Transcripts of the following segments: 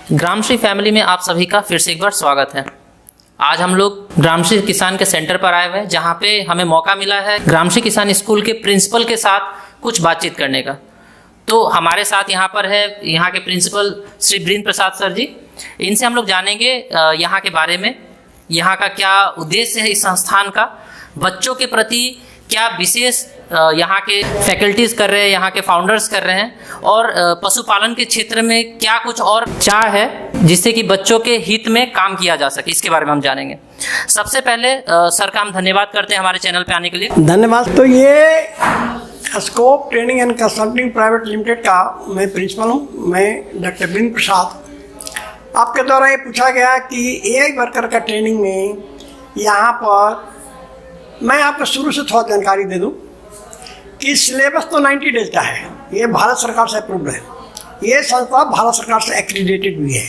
Gramshri family में आप सभी का फिर से एक बार स्वागत है। आज हम लोग ग्रामश्री किसान के सेंटर पर आए हुए हैं, जहां पे हमें मौका मिला है ग्रामश्री किसान स्कूल के प्रिंसिपल के साथ कुछ बातचीत करने का। तो हमारे साथ यहाँ पर है यहाँ के प्रिंसिपल श्री वीरेंद्र प्रसाद सर जी। इनसे हम लोग जानेंगे यहाँ के बारे में, यहाँ का क्या उद्देश्य है इस संस्थान का, बच्चों के प्रति क्या विशेष यहाँ के फैकल्टीज कर रहे हैं, यहाँ के फाउंडर्स कर रहे हैं, और पशुपालन के क्षेत्र में क्या कुछ और चाह है जिससे कि बच्चों के हित में काम किया जा सके, इसके बारे में हम जानेंगे। सबसे पहले सर का हम धन्यवाद करते हैं हमारे चैनल पे आने के लिए। धन्यवाद। तो ये scope training and consulting private limited का मैं प्रिंसिपल हूँ। मैं डॉक्टर वीरेंद्र प्रसाद। आपके द्वारा ये पूछा गया कि एआई वर्कर का ट्रेनिंग में यहाँ पर मैं आपको शुरू से थोड़ा जानकारी दे दूँ कि सिलेबस तो 90 डेज का है। ये भारत सरकार से अप्रूव्ड है। ये संस्था भारत सरकार से एक्रीडेटेड भी है,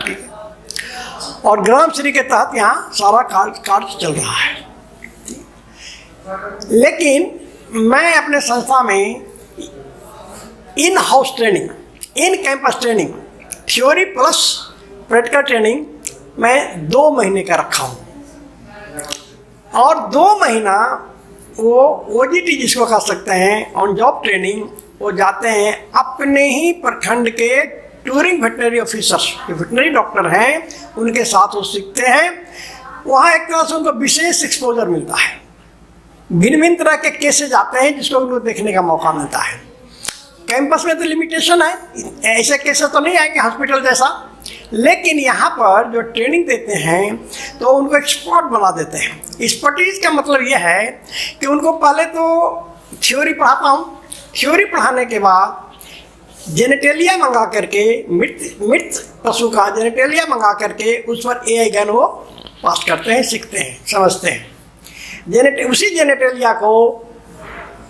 ठीक है। और ग्रामश्री के तहत यहाँ सारा कार्य चल रहा है। लेकिन मैं अपने संस्था में in house training, in campus training, theory plus practical training मैं 2 महीने का रखा हूँ। और 2 महीना वो ओजीटी जिसको कह सकते हैं, ऑन जॉब ट्रेनिंग, वो जाते हैं अपने ही प्रखंड के टूरिंग वेटनरी ऑफिसर्स, जो वेटनरी डॉक्टर हैं, उनके साथ वो सीखते हैं। वहाँ एक तरह से उनको विशेष एक्सपोजर मिलता है। भिन्न भिन्न तरह के केसेज आते हैं जिसको उनको देखने का मौका मिलता है। कैंपस में तो लिमिटेशन है, ऐसे केसेस तो नहीं आएंगे हॉस्पिटल जैसा, लेकिन यहाँ पर जो ट्रेनिंग देते हैं तो उनको एक्सपर्ट बना देते हैं। एक्सपर्टीज का मतलब ये है कि उनको पहले तो थ्योरी पढ़ाता हूँ। थ्योरी पढ़ाने के बाद जेनेटेलिया मंगा करके, मृत पशु का जेनेटेलिया मंगा करके उस पर एआई गन वो पास करते हैं, सीखते हैं, समझते हैं। उसी जेनेटेलिया को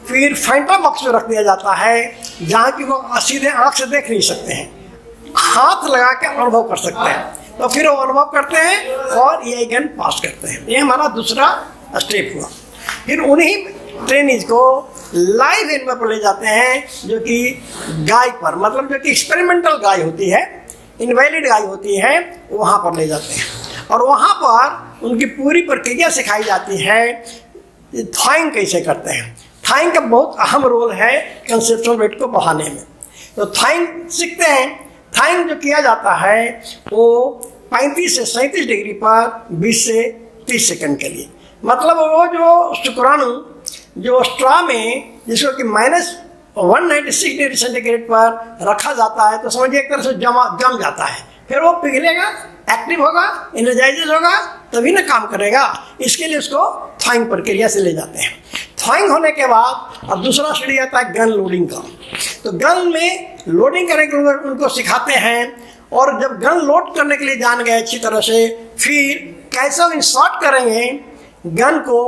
फिर फैंटम बॉक्स में रख दिया जाता है, जहाँ की वो सीधे आँख से देख नहीं सकते हैं, हाथ लगा के अनुभव कर सकते हैं। तो फिर वो अनुभव करते हैं और ये गन पास करते हैं। ये हमारा दूसरा स्टेप हुआ। फिर उन्हीं ट्रेनिज को लाइव एनिमल पर ले जाते हैं, जो कि गाय पर, मतलब जो कि एक्सपेरिमेंटल गाय होती है, इनवैलिड गाय होती है, वहाँ पर ले जाते हैं। और वहाँ पर उनकी पूरी प्रक्रिया सिखाई जाती है। थाइंग कैसे करते हैं, थाइंग का बहुत अहम रोल है कंसेप्चुअल वेट को बढ़ाने में। तो थाइंग सीखते हैं। थाइंग जो किया जाता है वो 35 से 37 डिग्री पर 20 से 30 सेकंड के लिए, मतलब वो जो शुक्राणु जो स्ट्रा में जिसको कि -196 डिग्री सेंटीग्रेड पर रखा जाता है, तो समझिए एक तरह से जम जाता है। फिर वो पिघलेगा, एक्टिव होगा, एनर्जाइज होगा, तभी ना काम करेगा। इसके लिए उसको थाइंग प्रक्रिया से ले जाते हैं। थाइंग होने के बाद अब दूसरा सीढ़ी आता है गन लोडिंग का। तो गन में लोडिंग करने के लिए उनको सिखाते हैं, और जब गन लोड करने के लिए जान गए अच्छी तरह से, फिर कैसे इंसर्ट करेंगे गन को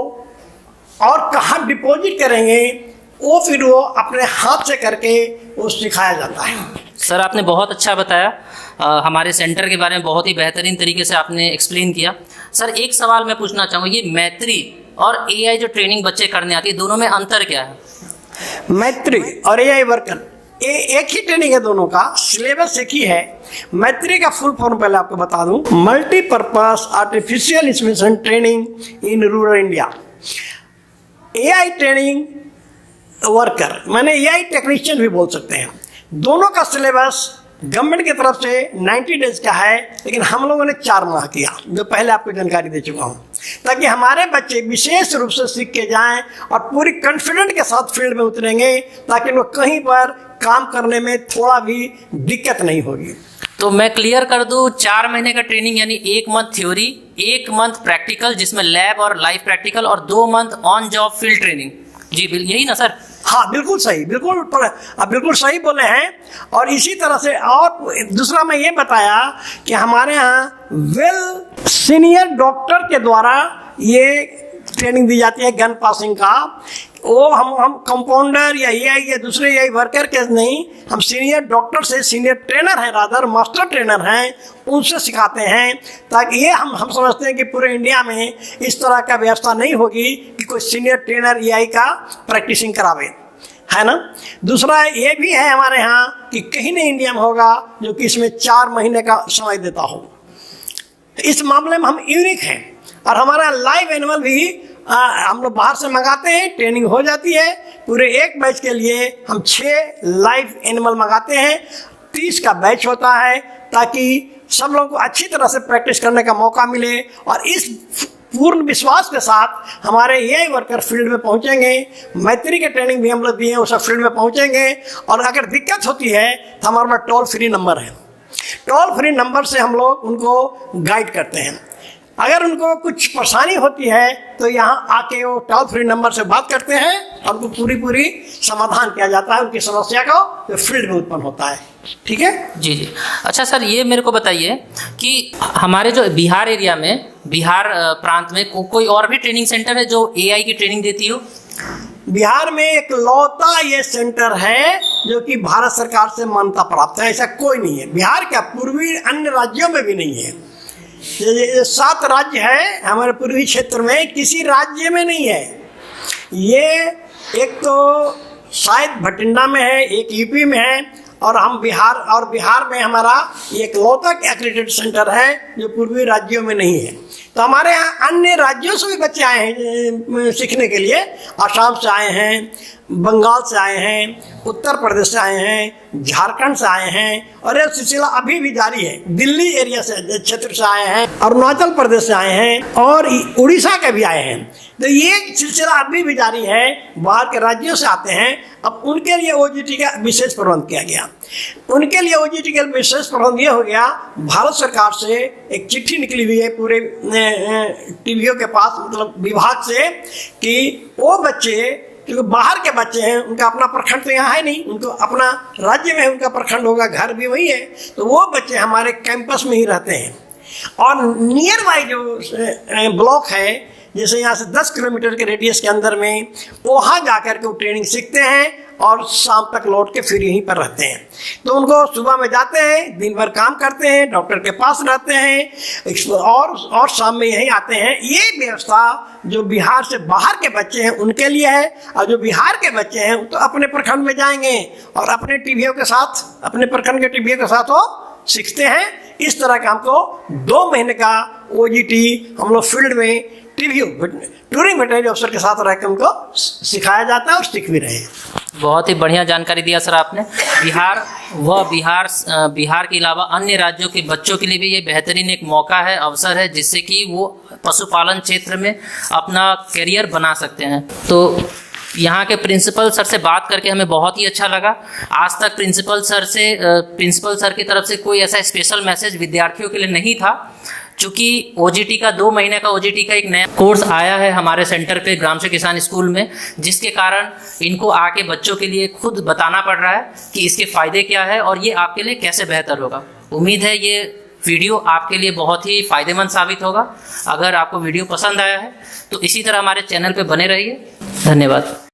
और कहाँ डिपॉजिट करेंगे, वो फिर वो अपने हाथ से करके वो सिखाया जाता है। सर आपने बहुत अच्छा बताया, हमारे सेंटर के बारे में बहुत ही बेहतरीन तरीके से आपने एक्सप्लेन किया। सर एक सवाल मैं पूछना चाहूँगा, ये मैत्री और एआई जो ट्रेनिंग बच्चे करने आती है, दोनों में अंतर क्या है? मैत्री और एआई वर्कर एक ही ट्रेनिंग है, दोनों का सिलेबस एक ही है। मैत्री का फुल फॉर्म पहले आपको बता दूं, multipurpose artificial insemination training in rural India. AI training worker माने एआई टेक्नीशियन भी बोल सकते हैं। दोनों का सिलेबस गवर्नमेंट की तरफ से 90 डेज का है, लेकिन हम लोगों ने 4 माह किया, जो पहले आपको जानकारी दे चुका हूँ, ताकि हमारे बच्चे विशेष रूप से सीख के जाएं और पूरी कॉन्फिडेंट के साथ फील्ड में उतरेंगे, ताकि उनको कहीं पर काम करने में थोड़ा भी दिक्कत नहीं होगी। तो मैं क्लियर कर दूं, 4 महीने का ट्रेनिंग यानी 1 मंथ थ्योरी, 1 मंथ प्रैक्टिकल जिसमें लैब और लाइव प्रैक्टिकल, और 2 month on job field training. जी यही ना सर? हाँ बिल्कुल सही, बिल्कुल सही बोले हैं। और इसी तरह से और दूसरा मैं ये बताया कि हमारे यहाँ वेल सीनियर डॉक्टर के द्वारा ये ट्रेनिंग दी जाती है गन पासिंग का। वो हम कंपाउंडर या एआई या दूसरे एआई वर्कर के नहीं, हम सीनियर डॉक्टर से, सीनियर ट्रेनर हैं, रादर मास्टर ट्रेनर हैं, उनसे सिखाते हैं, ताकि ये हम समझते हैं कि पूरे इंडिया में इस तरह का व्यवस्था नहीं होगी कि कोई सीनियर ट्रेनर एआई का प्रैक्टिसिंग करावे। है ना। दूसरा ये भी है हमारे यहाँ कि कहीं नहीं इंडिया में होगा जो कि इसमें 4 महीने का समय देता हो। इस मामले में हम यूनिक हैं। और हमारा लाइव एनिमल भी हम लोग बाहर से मंगाते हैं, ट्रेनिंग हो जाती है। पूरे एक बैच के लिए हम 6 लाइव एनिमल मंगाते हैं। 30 का बैच होता है ताकि सब लोगों को अच्छी तरह से प्रैक्टिस करने का मौका मिले। और इस पूर्ण विश्वास के साथ हमारे ये वर्कर फील्ड में पहुंचेंगे। मैत्री के ट्रेनिंग भी हम लोग दिए, वो सब फील्ड में पहुंचेंगे। और अगर दिक्कत होती है तो हमारे पास टोल फ्री नंबर है। टोल फ्री नंबर से हम लोग उनको गाइड करते हैं। अगर उनको कुछ परेशानी होती है तो यहाँ आके वो टोल फ्री नंबर से बात करते हैं और उनको पूरी समाधान किया जाता है उनकी समस्या का, जो फील्ड में उत्पन्न होता है। ठीक है जी जी। अच्छा सर, ये मेरे को बताइए कि हमारे जो बिहार एरिया में, बिहार प्रांत में कोई और भी ट्रेनिंग सेंटर है जो AI की ट्रेनिंग देती हो? बिहार में एक लौता ये सेंटर है जो कि भारत सरकार से मान्यता प्राप्त है। ऐसा कोई नहीं है। बिहार क्या, पूर्वी अन्य राज्यों में भी नहीं है। ये 7 राज्य है हमारे पूर्वी क्षेत्र में, किसी राज्य में नहीं है। ये एक तो शायद भटिंडा में है, एक यूपी में है, और हम बिहार में हमारा एक लौता एक्रेडिटेड सेंटर है जो पूर्वी राज्यों में नहीं है। तो हमारे यहाँ अन्य राज्यों से भी बच्चे आए हैं सीखने के लिए। आसाम से आए हैं, बंगाल से आए हैं, उत्तर प्रदेश से आए हैं, झारखंड से आए हैं, और यह सिलसिला अभी भी जारी है। दिल्ली एरिया से, क्षेत्र से आए हैं, अरुणाचल प्रदेश से आए हैं, और उड़ीसा के भी आए हैं। तो ये सिलसिला अभी भी जारी है। बाहर के राज्यों से आते हैं। अब उनके लिए OGT का विशेष प्रबंध किया गया। उनके लिए OGT का विशेष प्रबंध ये हो गया, भारत सरकार से एक चिट्ठी निकली हुई है पूरे टीवीओ के पास, मतलब विभाग से, कि वो बच्चे क्योंकि बाहर के बच्चे हैं, उनका अपना प्रखंड तो यहाँ है नहीं, उनको अपना राज्य में उनका प्रखंड होगा, घर भी वही है, तो वो बच्चे हमारे कैंपस में ही रहते हैं। और नियर बाई जो ब्लॉक है, जैसे यहाँ से 10 किलोमीटर के रेडियस के अंदर में, वहाँ जाकर के वो ट्रेनिंग सीखते हैं और शाम तक लौट के फिर यहीं पर रहते हैं। तो उनको सुबह में जाते हैं, दिन भर काम करते हैं, डॉक्टर के पास रहते हैं, और शाम में यहीं आते हैं। ये व्यवस्था जो बिहार से बाहर के बच्चे हैं उनके लिए है, और जो बिहार के बच्चे हैं तो अपने प्रखंड में जाएंगे और अपने टीवीओ के साथ, अपने प्रखंड के टीवीओ के साथ वो सीखते हैं। इस तरह का हमको 2 महीने का OGT हम लोग फील्ड में टूरिंग वेटरनरी अफसर के साथ रहकर उनको सिखाया जाता है और सीख भी रहे हैं। बहुत ही बढ़िया जानकारी दिया सर आपने। बिहार के अलावा अन्य राज्यों के बच्चों के लिए भी ये बेहतरीन एक मौका है, अवसर है, जिससे कि वो पशुपालन क्षेत्र में अपना करियर बना सकते हैं। तो यहाँ के प्रिंसिपल सर से बात करके हमें बहुत ही अच्छा लगा। आज तक प्रिंसिपल सर की तरफ से कोई ऐसा स्पेशल मैसेज विद्यार्थियों के लिए नहीं था। चूँकि OGT का 2 महीने का OGT का एक नया कोर्स आया है हमारे सेंटर पे ग्रामशी किसान स्कूल में, जिसके कारण इनको आके बच्चों के लिए खुद बताना पड़ रहा है कि इसके फ़ायदे क्या है और ये आपके लिए कैसे बेहतर होगा। उम्मीद है ये वीडियो आपके लिए बहुत ही फ़ायदेमंद साबित होगा। अगर आपको वीडियो पसंद आया है तो इसी तरह हमारे चैनल पे बने रहिए। धन्यवाद।